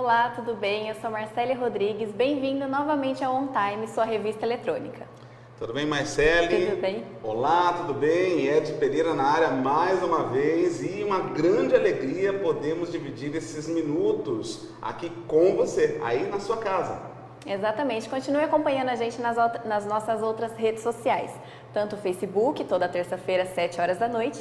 Olá, tudo bem? Eu sou Marcele Rodrigues, bem-vindo novamente ao On Time, sua revista eletrônica. Tudo bem, Marcele? Tudo bem? Olá, tudo bem? Ed Pereira na área mais uma vez e uma grande alegria podemos dividir esses minutos aqui com você, aí na sua casa. Exatamente, continue acompanhando a gente nas nossas outras redes sociais, tanto o Facebook, toda terça-feira às 7 horas da noite,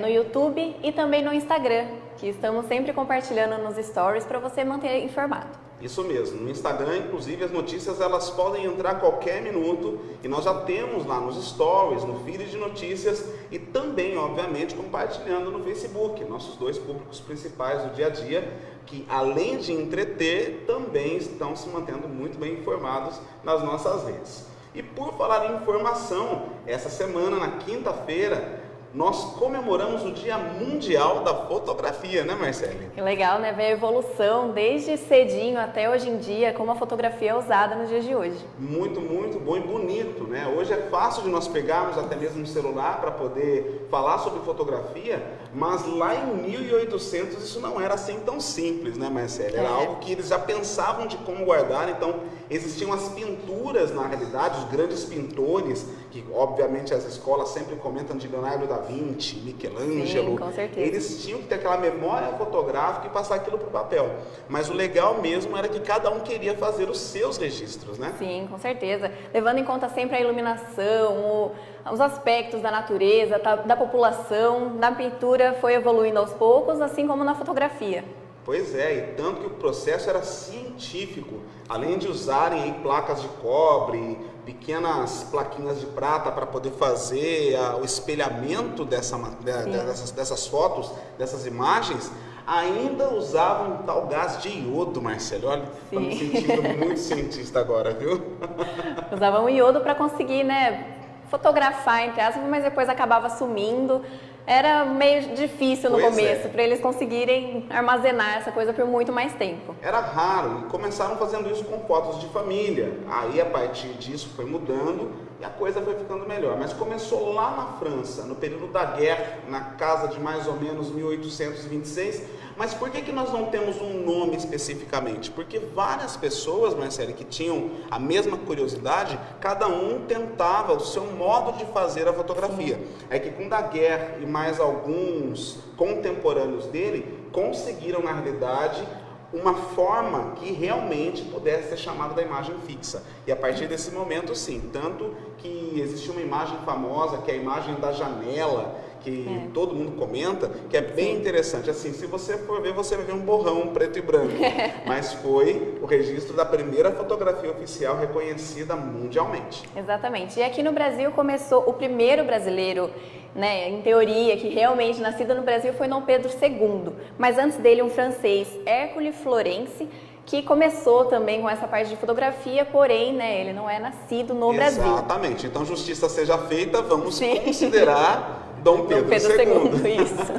no YouTube e também no Instagram, que estamos sempre compartilhando nos stories para você manter informado. Isso mesmo, no Instagram, inclusive, as notícias elas podem entrar a qualquer minuto e nós já temos lá nos stories, no feed de notícias e também, obviamente, compartilhando no Facebook, nossos dois públicos principais do dia a dia, que além de entreter, também estão se mantendo muito bem informados nas nossas redes. E por falar em informação, essa semana, na quinta-feira, nós comemoramos o Dia Mundial da Fotografia, né, Marcele? Que legal, né? Ver a evolução desde cedinho até hoje em dia, como a fotografia é usada nos dias de hoje. Muito, muito bom e bonito, né? Hoje é fácil de nós pegarmos até mesmo um celular para poder falar sobre fotografia, mas lá em 1800 isso não era assim tão simples, né, Marcele? Era algo que eles já pensavam de como guardar, então existiam as pinturas, na realidade, os grandes pintores, que obviamente as escolas sempre comentam de Leonardo da Vinci, Michelangelo. Sim, com certeza. Eles tinham que ter aquela memória fotográfica e passar aquilo para o papel. Mas o legal mesmo era que cada um queria fazer os seus registros, né? Sim, com certeza. Levando em conta sempre a iluminação, os aspectos da natureza, da população, da pintura foi evoluindo aos poucos, assim como na fotografia. Pois é, e tanto que o processo era científico. Além de usarem aí placas de cobre, pequenas plaquinhas de prata para poder fazer o espelhamento dessas fotos, dessas imagens, ainda usavam um tal gás de iodo, Marcelo. Olha, estou me sentindo muito cientista agora, viu? Usavam o iodo para conseguir, fotografar, entre aspas, mas depois acabava sumindo. Era meio difícil no começo, para eles conseguirem armazenar essa coisa por muito mais tempo. Era raro, e começaram fazendo isso com fotos de família. Aí, a partir disso, foi mudando e a coisa foi ficando melhor. Mas começou lá na França, no período da guerra, na casa de mais ou menos 1826. Mas por que nós não temos um nome especificamente? Porque várias pessoas, Marcele, que tinham a mesma curiosidade, cada um tentava o seu modo de fazer a fotografia. É que com a guerra e mais alguns contemporâneos dele, conseguiram na realidade uma forma que realmente pudesse ser chamada da imagem fixa. E a partir desse momento, sim, tanto que existe uma imagem famosa, que é a imagem da janela, que todo mundo comenta, que é bem interessante. Assim, se você for ver, você vai ver um borrão preto e branco. Mas foi o registro da primeira fotografia oficial reconhecida mundialmente. Exatamente. E aqui no Brasil começou o primeiro brasileiro, em teoria, que realmente nascido no Brasil foi Dom Pedro II. Mas antes dele, um francês, Hercule Florence, que começou também com essa parte de fotografia, porém, ele não é nascido no Brasil. Exatamente. Então, justiça seja feita, vamos considerar Dom Pedro II. Isso.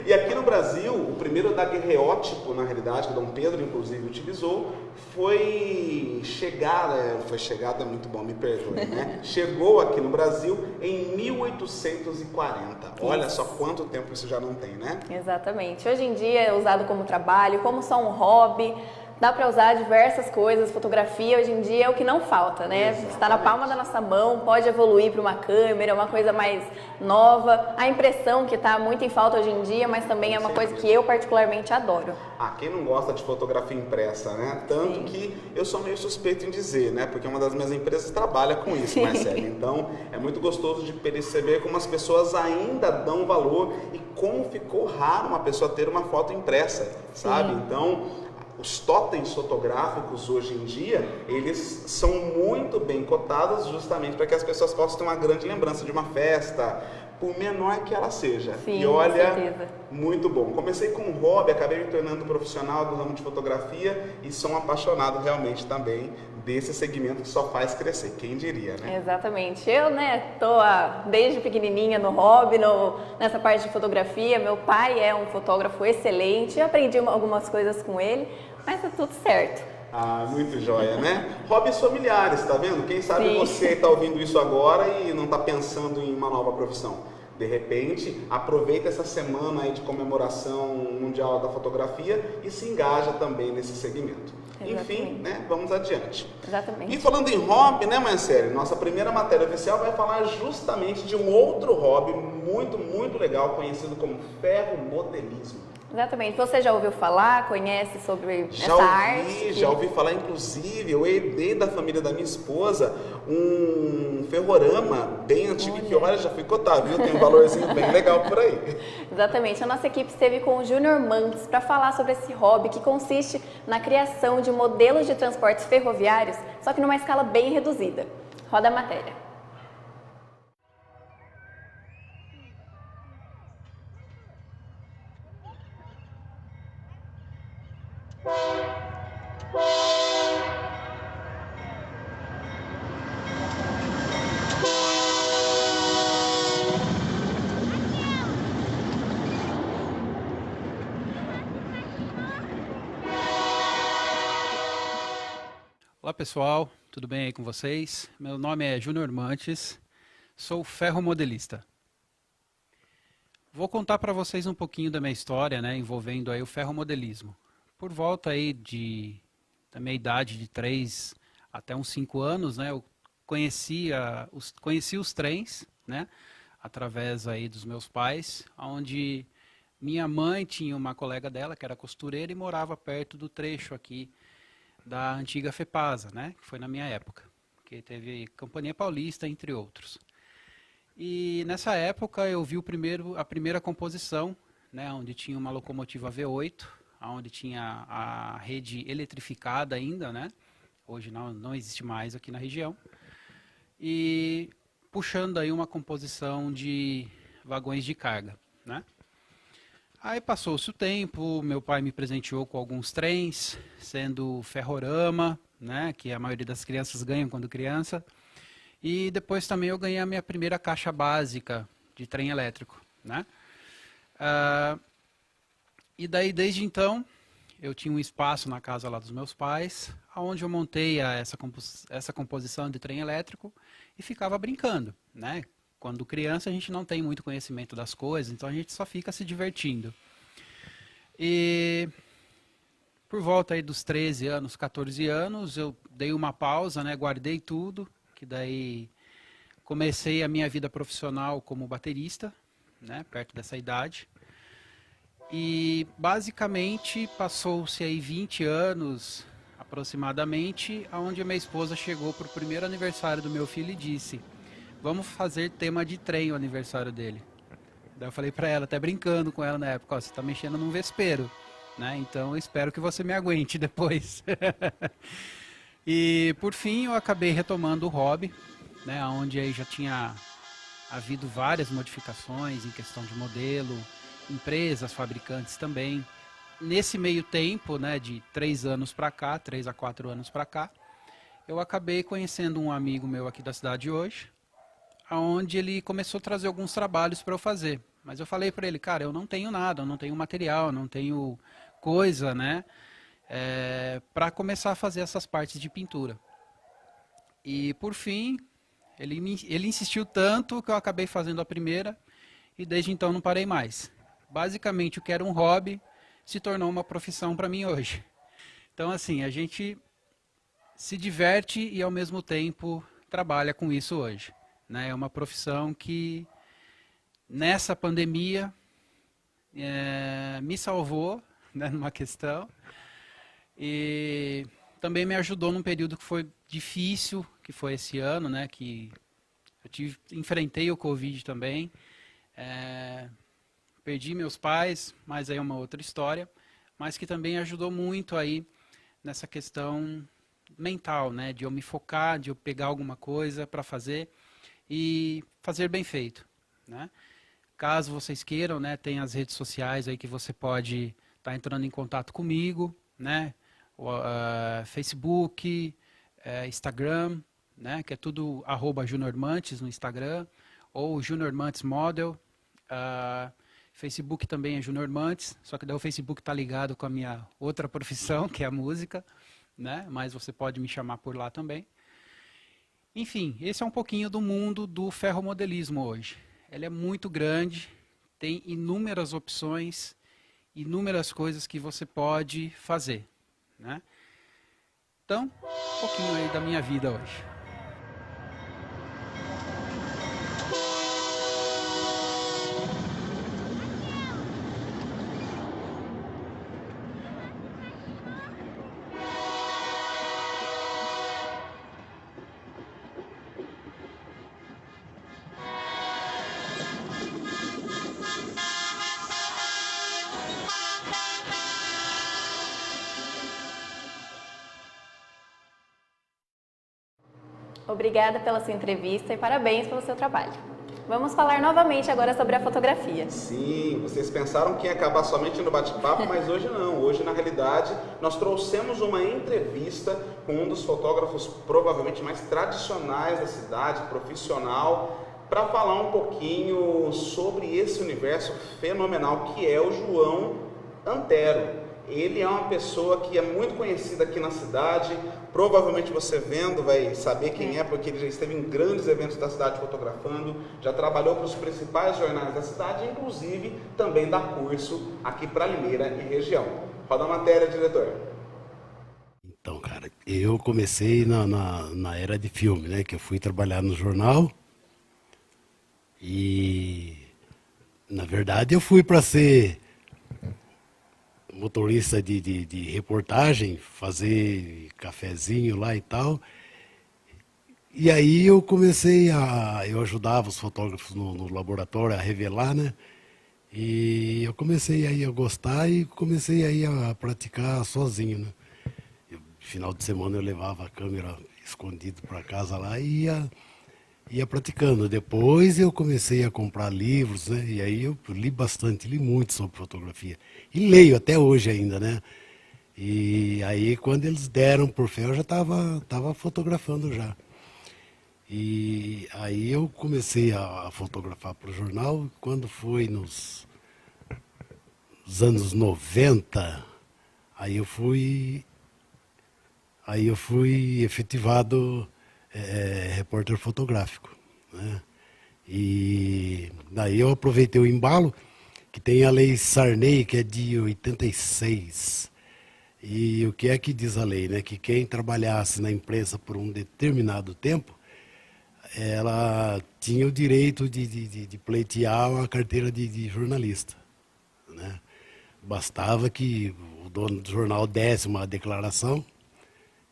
E aqui no Brasil, o primeiro daguerreótipo, na realidade, que Dom Pedro, inclusive, utilizou, foi chegada, muito bom, me perdoe, né? Chegou aqui no Brasil em 1840. Olha só quanto tempo isso já não tem, né? Exatamente. Hoje em dia é usado como trabalho, como só um hobby. Dá para usar diversas coisas, fotografia hoje em dia é o que não falta, né? Exatamente. Está na palma da nossa mão, pode evoluir para uma câmera, uma coisa mais nova. A impressão que está muito em falta hoje em dia, mas também é uma coisa que eu particularmente adoro. Quem não gosta de fotografia impressa, né? Tanto que eu sou meio suspeito em dizer, né? Porque uma das minhas empresas trabalha com isso, Marcelo. Então, é muito gostoso de perceber como as pessoas ainda dão valor e como ficou raro uma pessoa ter uma foto impressa, sabe? Então, os totens fotográficos hoje em dia, eles são muito bem cotados justamente para que as pessoas possam ter uma grande lembrança de uma festa, por menor que ela seja. Sim, e olha, com certeza. Muito bom. Comecei com um hobby, acabei me tornando profissional do ramo de fotografia e sou um apaixonado realmente também desse segmento que só faz crescer, quem diria, né? Exatamente. Eu, tô desde pequenininha no hobby, nessa parte de fotografia. Meu pai é um fotógrafo excelente, eu aprendi algumas coisas com ele, mas tá tudo certo. Muito joia, né? Hobbies familiares, tá vendo? Quem sabe você está ouvindo isso agora e não está pensando em uma nova profissão. De repente, aproveita essa semana aí de comemoração mundial da fotografia e se engaja também nesse segmento. Exatamente. Enfim, né, vamos adiante. Exatamente. E falando em hobby, né, Marcele, nossa primeira matéria oficial vai falar justamente de um outro hobby muito, muito legal, conhecido como ferromodelismo. Exatamente. Você já ouviu falar, conhece sobre essa arte? Já ouvi falar, inclusive, eu herdei da família da minha esposa um ferrorama bem antigo, que olha, já fui cotar, viu? Tem um valorzinho bem legal por aí. Exatamente. A nossa equipe esteve com o Júnior Mantes para falar sobre esse hobby que consiste na criação de modelos de transportes ferroviários, só que numa escala bem reduzida. Roda a matéria. Olá pessoal, tudo bem aí com vocês? Meu nome é Júnior Mantes, sou ferromodelista. Vou contar para vocês um pouquinho da minha história, né, envolvendo aí o ferromodelismo. Por volta aí da minha idade de 3 até uns 5 anos, né, eu conheci os trens, né, através aí dos meus pais, onde minha mãe tinha uma colega dela que era costureira e morava perto do trecho aqui da antiga FEPASA, né, que foi na minha época, que teve Companhia Paulista, entre outros. E nessa época eu vi a primeira composição, né, onde tinha uma locomotiva V8, onde tinha a rede eletrificada ainda, né, hoje não existe mais aqui na região, e puxando aí uma composição de vagões de carga, né. Aí passou-se o tempo, meu pai me presenteou com alguns trens, sendo o ferrorama, né, que a maioria das crianças ganham quando criança. E depois também eu ganhei a minha primeira caixa básica de trem elétrico, né. E daí, desde então, eu tinha um espaço na casa lá dos meus pais, onde eu montei essa composição de trem elétrico e ficava brincando, né. Quando criança a gente não tem muito conhecimento das coisas, então a gente só fica se divertindo. E por volta aí dos 13 anos, 14 anos, eu dei uma pausa, né, guardei tudo, que daí comecei a minha vida profissional como baterista, né, perto dessa idade. E basicamente passou-se aí 20 anos aproximadamente, onde a minha esposa chegou para o primeiro aniversário do meu filho e disse: vamos fazer tema de trem o aniversário dele. Daí eu falei pra ela, até brincando com ela na época, ó, você tá mexendo num vespeiro, né? Então eu espero que você me aguente depois. E por fim eu acabei retomando o hobby, né? Onde aí já tinha havido várias modificações em questão de modelo, empresas, fabricantes também. Nesse meio tempo, né, de 3 anos pra cá, 3 a 4 anos pra cá, eu acabei conhecendo um amigo meu aqui da cidade hoje, onde ele começou a trazer alguns trabalhos para eu fazer. Mas eu falei para ele, cara, eu não tenho nada, eu não tenho material, não tenho coisa, né, para começar a fazer essas partes de pintura. E por fim, ele insistiu tanto que eu acabei fazendo a primeira e desde então não parei mais. Basicamente, o que era um hobby se tornou uma profissão para mim hoje. Então, assim, a gente se diverte e ao mesmo tempo trabalha com isso hoje. É uma profissão que, nessa pandemia, me salvou, né, numa questão, e também me ajudou num período que foi difícil, que foi esse ano, né, que eu enfrentei o Covid também, perdi meus pais, mas aí é uma outra história, mas que também ajudou muito aí nessa questão mental, né, de eu me focar, de eu pegar alguma coisa para fazer, e fazer bem feito, né? Caso vocês queiram, né, tem as redes sociais aí que você pode estar entrando em contato comigo, né? Facebook, Instagram, né, que é tudo @JuniorMantes no Instagram, ou Junior Mantes Model. Facebook também é Junior Mantes, só que daí o Facebook está ligado com a minha outra profissão, que é a música, né? Mas você pode me chamar por lá também. Enfim, esse é um pouquinho do mundo do ferromodelismo hoje. ela é muito grande, tem inúmeras opções, inúmeras coisas que você pode fazer, né? Então, um pouquinho aí da minha vida hoje. Obrigada pela sua entrevista e parabéns pelo seu trabalho. Vamos falar novamente agora sobre a fotografia. Sim, vocês pensaram que ia acabar somente no bate-papo, mas hoje não. Hoje, na realidade, nós trouxemos uma entrevista com um dos fotógrafos provavelmente mais tradicionais da cidade, profissional, para falar um pouquinho sobre esse universo fenomenal que é o João Antero. Ele é uma pessoa que é muito conhecida aqui na cidade, provavelmente você vendo vai saber quem é, porque ele já esteve em grandes eventos da cidade fotografando, já trabalhou para os principais jornais da cidade, inclusive também dá curso aqui para Limeira e região. Roda a matéria, diretor. Então, cara, eu comecei na era de filme, né? Que eu fui trabalhar no jornal e, na verdade, eu fui para ser motorista de reportagem, fazer cafezinho lá e tal. E aí eu eu ajudava os fotógrafos no laboratório a revelar, né? E eu comecei aí a gostar e comecei aí a praticar sozinho, né? Final de semana eu levava a câmera escondido para casa lá e ia praticando. Depois eu comecei a comprar livros, né? E aí eu li bastante, li muito sobre fotografia. E leio até hoje ainda, né? E aí quando eles deram por fé, eu já tava fotografando já. E aí eu comecei a fotografar para o jornal. Quando foi nos anos 90, aí eu fui efetivado repórter fotográfico, né? E daí eu aproveitei o embalo, que tem a Lei Sarney, que é de 86. E o que é que diz a lei, né? Que quem trabalhasse na imprensa por um determinado tempo, ela tinha o direito de pleitear a carteira de jornalista, né? Bastava que o dono do jornal desse uma declaração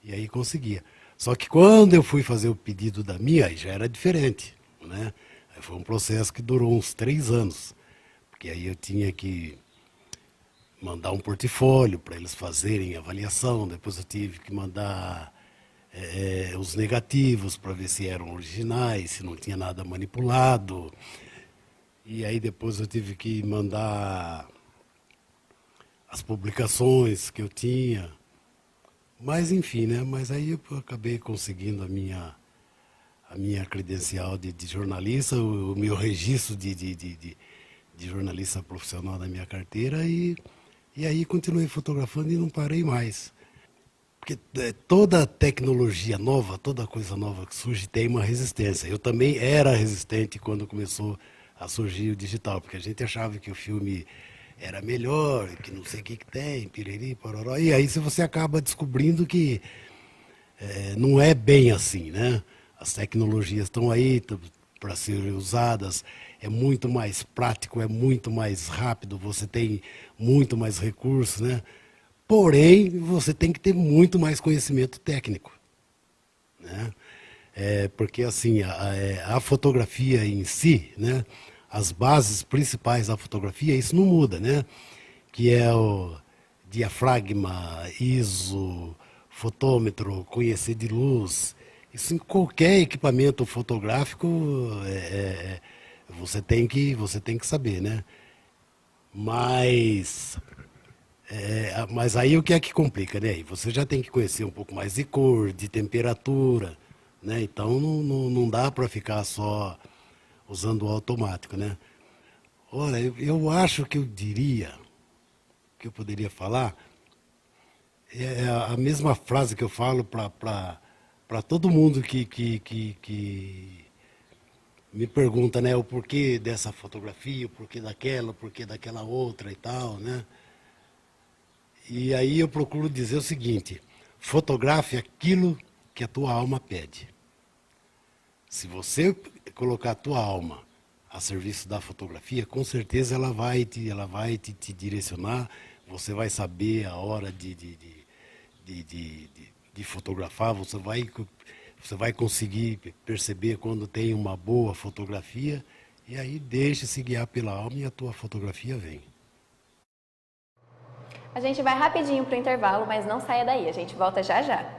e aí conseguia. Só que quando eu fui fazer o pedido da minha, aí já era diferente, né? Aí foi um processo que durou uns 3 anos, porque aí eu tinha que mandar um portfólio para eles fazerem avaliação, depois eu tive que mandar os negativos para ver se eram originais, se não tinha nada manipulado. E aí depois eu tive que mandar as publicações que eu tinha. Mas enfim, né? Mas aí eu acabei conseguindo a minha credencial de jornalista, o meu registro de jornalista profissional na minha carteira e aí continuei fotografando e não parei mais. Porque toda tecnologia nova, toda coisa nova que surge tem uma resistência. Eu também era resistente quando começou a surgir o digital, porque a gente achava que o filme era melhor, que não sei o que tem, piriri, pororó. E aí você acaba descobrindo que não é bem assim, né? As tecnologias estão aí para serem usadas, é muito mais prático, é muito mais rápido, você tem muito mais recursos, né? Porém, você tem que ter muito mais conhecimento técnico, né? Porque assim, a fotografia em si, né? As bases principais da fotografia, isso não muda, né? Que é o diafragma, ISO, fotômetro, conhecer de luz. Isso em qualquer equipamento fotográfico você tem que saber, né? Mas aí o que é que complica, né? Você já tem que conhecer um pouco mais de cor, de temperatura, né? Então não dá para ficar só usando o automático, né? Olha, eu acho que que eu poderia falar, é a mesma frase que eu falo para todo mundo que me pergunta, né, o porquê dessa fotografia, o porquê daquela outra e tal, né? E aí eu procuro dizer o seguinte: fotografe aquilo que a tua alma pede. Se você colocar a tua alma a serviço da fotografia, com certeza ela vai te direcionar, você vai saber a hora de fotografar, você vai conseguir perceber quando tem uma boa fotografia, e aí deixe-se guiar pela alma e a tua fotografia vem. A gente vai rapidinho para o intervalo, mas não saia daí, a gente volta já já.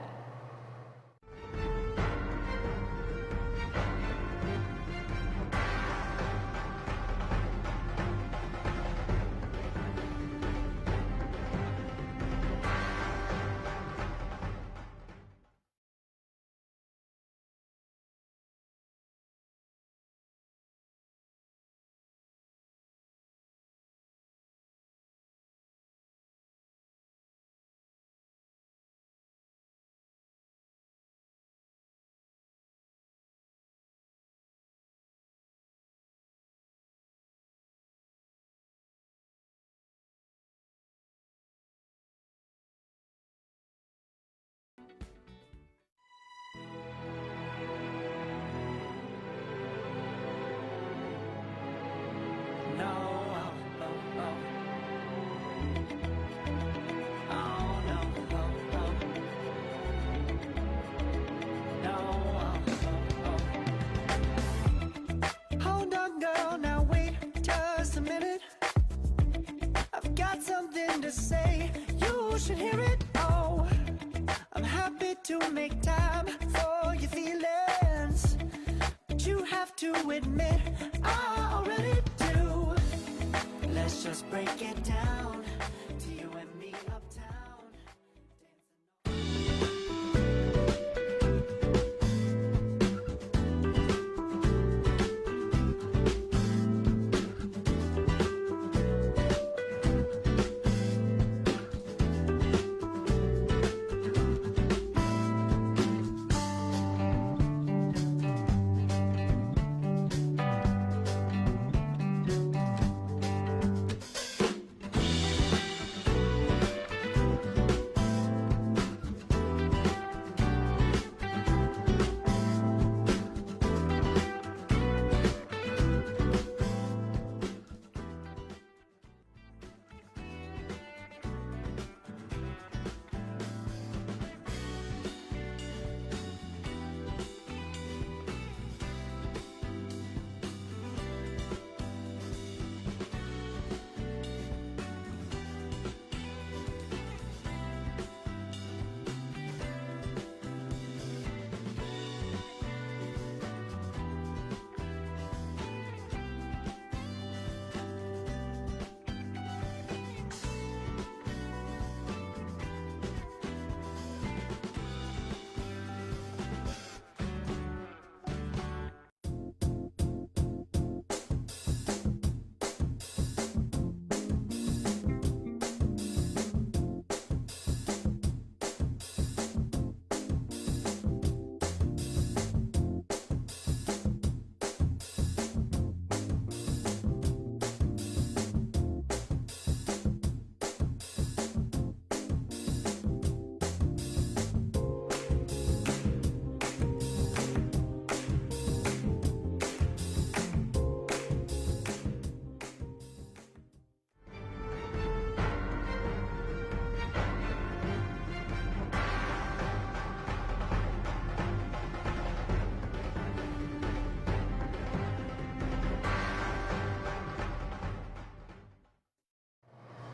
Hold on, girl, now wait just a minute. I've got something to say, you should hear it. Oh, I'm happy to make time for your feelings, but you have to admit I already do. Let's just break it down to you and me uptown.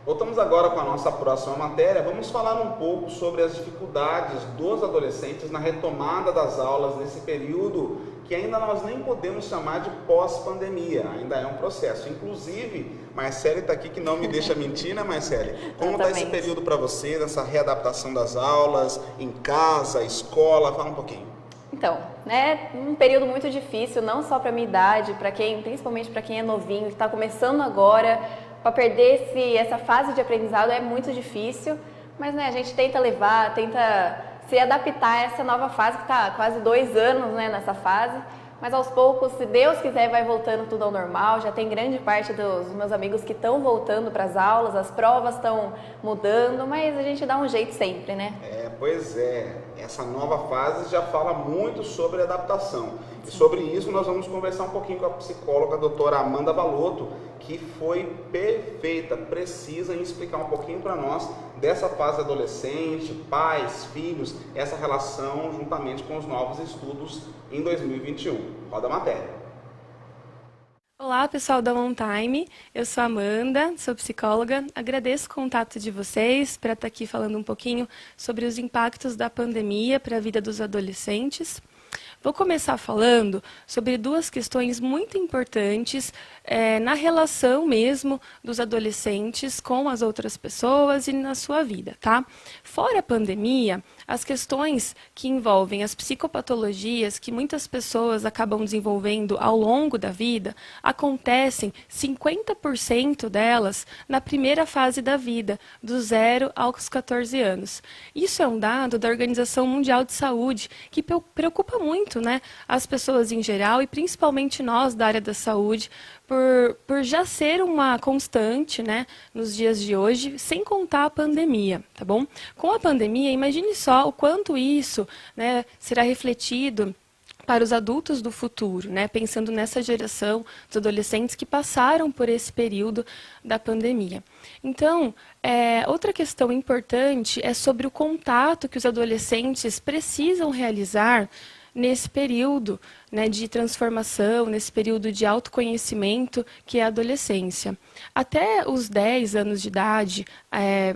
Voltamos agora com a nossa próxima matéria. Vamos falar um pouco sobre as dificuldades dos adolescentes na retomada das aulas nesse período que ainda nós nem podemos chamar de pós-pandemia, ainda é um processo. Inclusive, Marcele está aqui que não me deixa mentir, né, Marcele? Como está esse período para você, nessa readaptação das aulas, em casa, escola? Fala um pouquinho. Então, né, um período muito difícil, não só para a minha idade, principalmente para quem é novinho, que está começando agora. Para perder essa fase de aprendizado é muito difícil, mas né, a gente tenta se adaptar a essa nova fase, que está quase 2 anos, né, nessa fase, mas aos poucos, se Deus quiser, vai voltando tudo ao normal. Já tem grande parte dos meus amigos que estão voltando para as aulas, as provas estão mudando, mas a gente dá um jeito sempre, né? Pois é. Essa nova fase já fala muito sobre adaptação. E sobre isso nós vamos conversar um pouquinho com a psicóloga a doutora Amanda Balotto, que foi perfeita, precisa em explicar um pouquinho para nós dessa fase adolescente, pais, filhos, essa relação juntamente com os novos estudos em 2021. Roda a matéria. Olá, pessoal da On Time, eu sou a Amanda, sou psicóloga, agradeço o contato de vocês para estar aqui falando um pouquinho sobre os impactos da pandemia para a vida dos adolescentes. Vou começar falando sobre duas questões muito importantes na relação mesmo dos adolescentes com as outras pessoas e na sua vida, tá? Fora a pandemia, as questões que envolvem as psicopatologias que muitas pessoas acabam desenvolvendo ao longo da vida, acontecem 50% delas na primeira fase da vida, do 0 aos 14 anos. Isso é um dado da Organização Mundial de Saúde, que preocupa muito, né, as pessoas em geral e principalmente nós da área da saúde, por já ser uma constante, né, nos dias de hoje, sem contar a pandemia, tá bom? Com a pandemia, imagine só o quanto isso, né, será refletido para os adultos do futuro, né, pensando nessa geração dos adolescentes que passaram por esse período da pandemia. Então, outra questão importante é sobre o contato que os adolescentes precisam realizar nesse período, né, de transformação, nesse período de autoconhecimento que é a adolescência. Até os 10 anos de idade,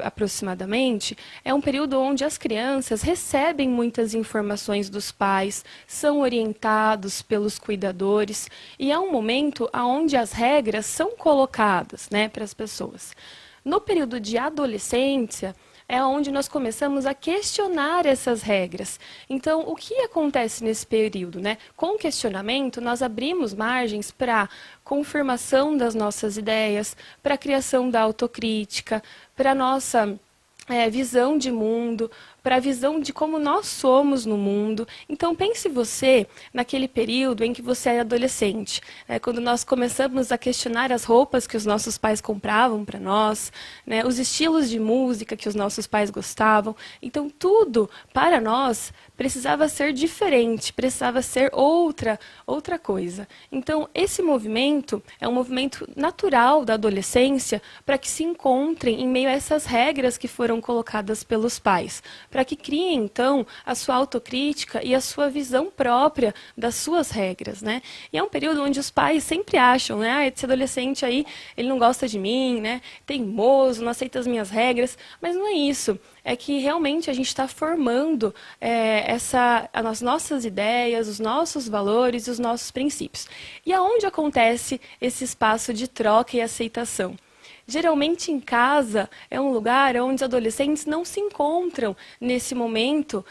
aproximadamente, é um período onde as crianças recebem muitas informações dos pais, são orientados pelos cuidadores, e é um momento onde as regras são colocadas, né, para as pessoas. No período de adolescência, é onde nós começamos a questionar essas regras. Então, o que acontece nesse período, né? Com o questionamento, nós abrimos margens para confirmação das nossas ideias, para a criação da autocrítica, para a nossa visão de mundo, para a visão de como nós somos no mundo. Então, pense você naquele período em que você é adolescente, né, quando nós começamos a questionar as roupas que os nossos pais compravam para nós, né, os estilos de música que os nossos pais gostavam. Então, tudo para nós precisava ser diferente, precisava ser outra coisa. Então, esse movimento é um movimento natural da adolescência para que se encontrem em meio a essas regras que foram colocadas pelos pais, para que criem, então, a sua autocrítica e a sua visão própria das suas regras, né? E é um período onde os pais sempre acham, né, esse adolescente aí, ele não gosta de mim, né, teimoso, não aceita as minhas regras, mas não é isso. É que realmente a gente está formando as nossas ideias, os nossos valores e os nossos princípios. E aonde acontece esse espaço de troca e aceitação? Geralmente em casa é um lugar onde os adolescentes não se encontram nesse momento,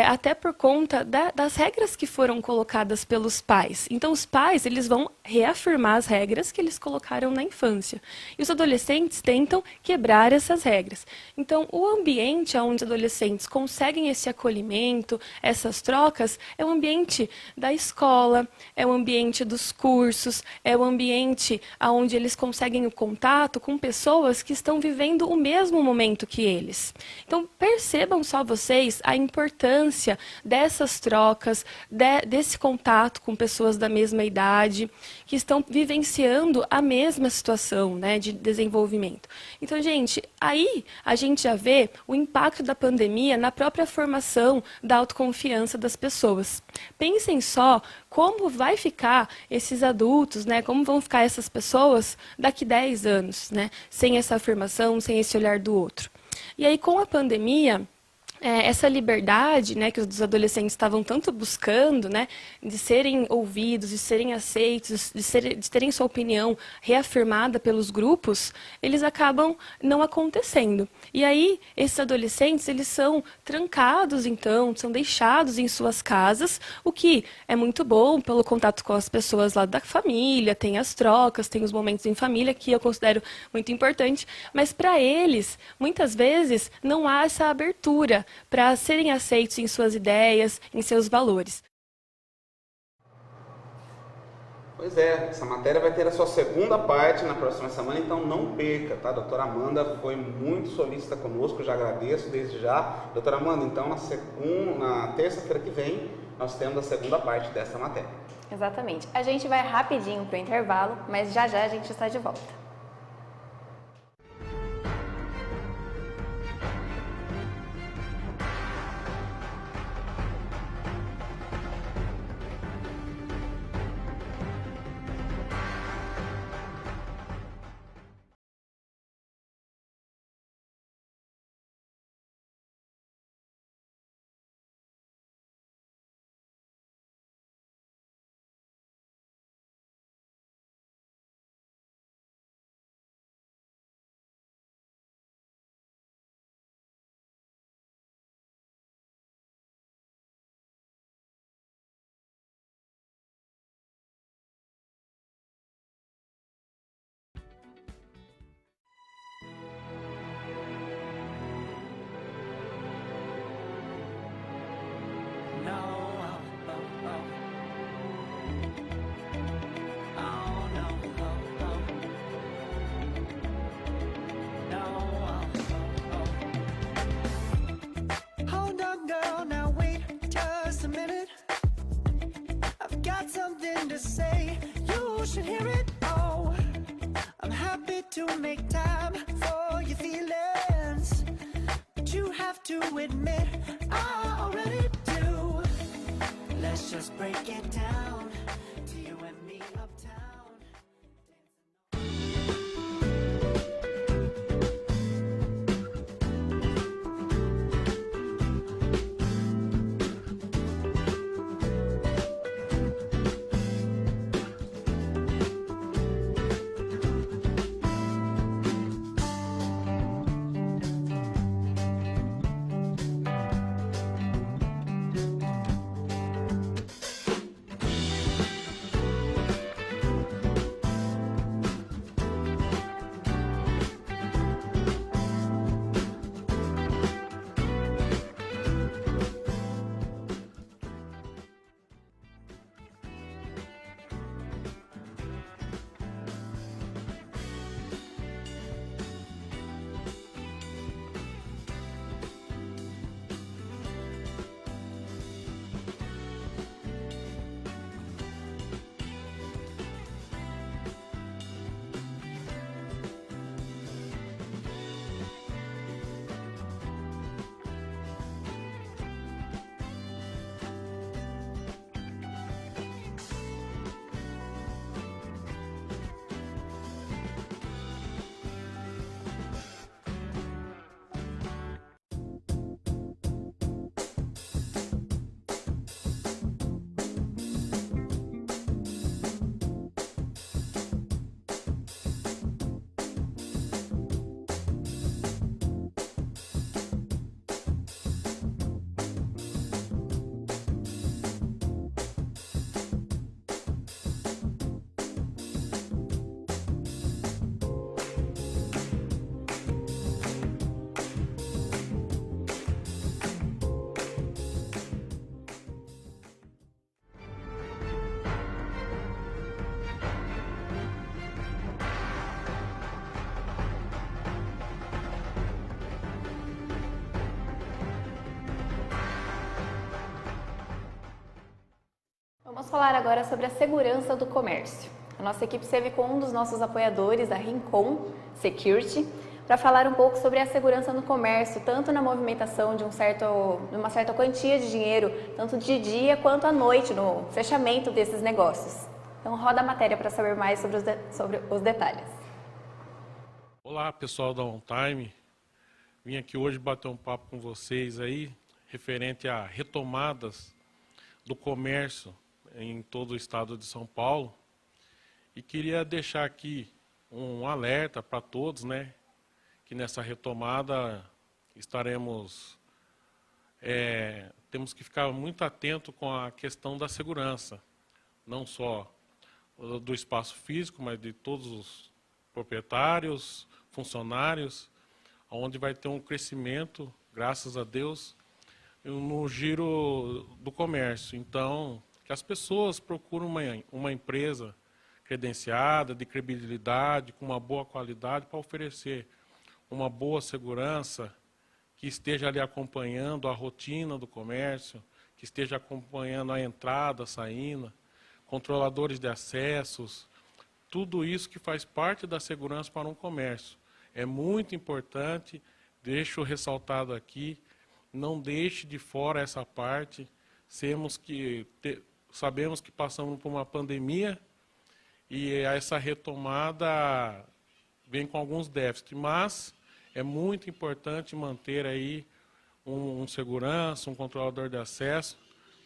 até por conta das regras que foram colocadas pelos pais. Então os pais, eles vão reafirmar as regras que eles colocaram na infância. E os adolescentes tentam quebrar essas regras. Então o ambiente onde os adolescentes conseguem esse acolhimento, essas trocas, é o ambiente da escola, é o ambiente dos cursos, é o ambiente onde eles conseguem o contato com pessoas que estão vivendo o mesmo momento que eles. Então percebam só vocês a importância dessas trocas, desse contato com pessoas da mesma idade, que estão vivenciando a mesma situação, né, de desenvolvimento. Então, gente, aí a gente já vê o impacto da pandemia na própria formação da autoconfiança das pessoas. Pensem só como vai ficar esses adultos, né, como vão ficar essas pessoas daqui 10 anos, né, sem essa afirmação, sem esse olhar do outro. E aí, com a pandemia, essa liberdade, né, que os adolescentes estavam tanto buscando, né, de serem ouvidos, de serem aceitos, de terem sua opinião reafirmada pelos grupos, eles acabam não acontecendo. E aí, esses adolescentes, eles são trancados, então, são deixados em suas casas, o que é muito bom pelo contato com as pessoas lá da família, tem as trocas, tem os momentos em família, que eu considero muito importante, mas para eles, muitas vezes, não há essa abertura para serem aceitos em suas ideias, em seus valores. Pois é, essa matéria vai ter a sua segunda parte na próxima semana, então não perca, tá? A doutora Amanda foi muito solícita conosco, já agradeço desde já. Doutora Amanda, então na terça-feira que vem nós temos a segunda parte dessa matéria. Exatamente. A gente vai rapidinho para o intervalo, mas já já a gente está de volta. Hold on, girl, now wait just a minute. I've got something to say, you should hear it. Oh, I'm happy to make time for your feelings, but you have to admit I already do. Let's just break it down to you and me uptown. Vamos falar agora sobre a segurança do comércio. A nossa equipe esteve com um dos nossos apoiadores, a Rincon Security, para falar um pouco sobre a segurança no comércio, tanto na movimentação de uma certa quantia de dinheiro, tanto de dia quanto à noite, no fechamento desses negócios. Então roda a matéria para saber mais sobre os detalhes. Olá, pessoal da On Time. Vim aqui hoje bater um papo com vocês aí, referente a retomadas do comércio em todo o estado de São Paulo. E queria deixar aqui um alerta para todos, né? Que nessa retomada temos que ficar muito atento com a questão da segurança, não só do espaço físico, mas de todos os proprietários, funcionários, onde vai ter um crescimento, graças a Deus, no giro do comércio. Então, que as pessoas procuram uma empresa credenciada, de credibilidade, com uma boa qualidade, para oferecer uma boa segurança, que esteja ali acompanhando a rotina do comércio, que esteja acompanhando a entrada, a saída, controladores de acessos, tudo isso que faz parte da segurança para um comércio. É muito importante, deixo ressaltado aqui, não deixe de fora essa parte. Sabemos que passamos por uma pandemia e essa retomada vem com alguns déficits, mas é muito importante manter aí um segurança, um controlador de acesso,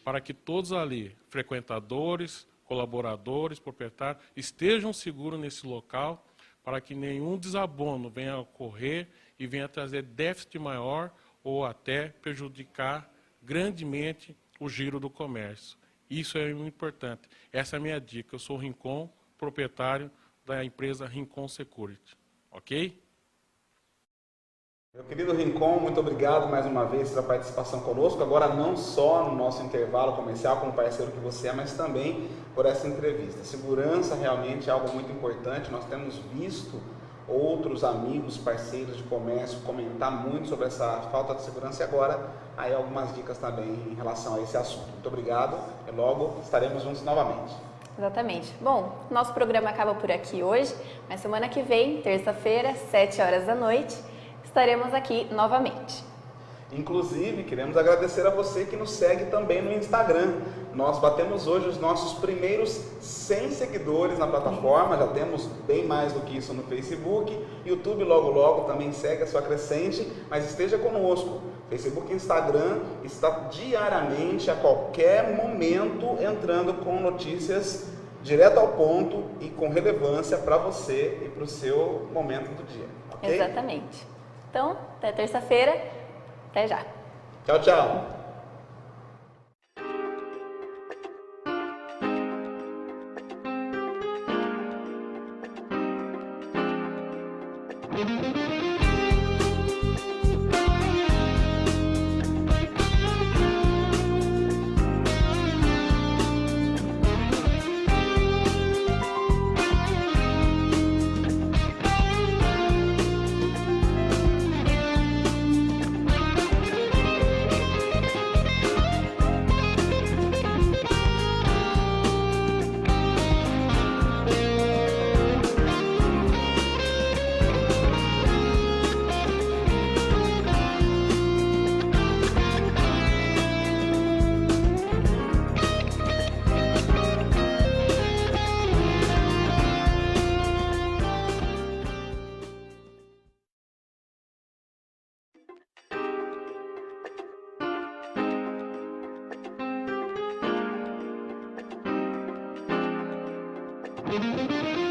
para que todos ali, frequentadores, colaboradores, proprietários, estejam seguros nesse local, para que nenhum desabono venha a ocorrer e venha trazer déficit maior ou até prejudicar grandemente o giro do comércio. Isso é muito importante. Essa é a minha dica. Eu sou o Rincon, proprietário da empresa Rincon Security. Ok? Meu querido Rincon, muito obrigado mais uma vez pela participação conosco, agora não só no nosso intervalo comercial, como parceiro que você é, mas também por essa entrevista. Segurança realmente é algo muito importante, nós temos visto outros amigos, parceiros de comércio comentar muito sobre essa falta de segurança e agora aí algumas dicas também em relação a esse assunto. Muito obrigado e logo estaremos juntos novamente. Exatamente. Bom, nosso programa acaba por aqui hoje, mas semana que vem, terça-feira, 7 horas da noite, estaremos aqui novamente. Inclusive, queremos agradecer a você que nos segue também no Instagram. Nós batemos hoje os nossos primeiros 100 seguidores na plataforma, já temos bem mais do que isso no Facebook. YouTube logo logo também segue a sua crescente, mas esteja conosco. Facebook e Instagram está diariamente, a qualquer momento, entrando com notícias direto ao ponto e com relevância para você e para o seu momento do dia. Okay? Exatamente. Então, até terça-feira. Até já. Tchau, tchau. Música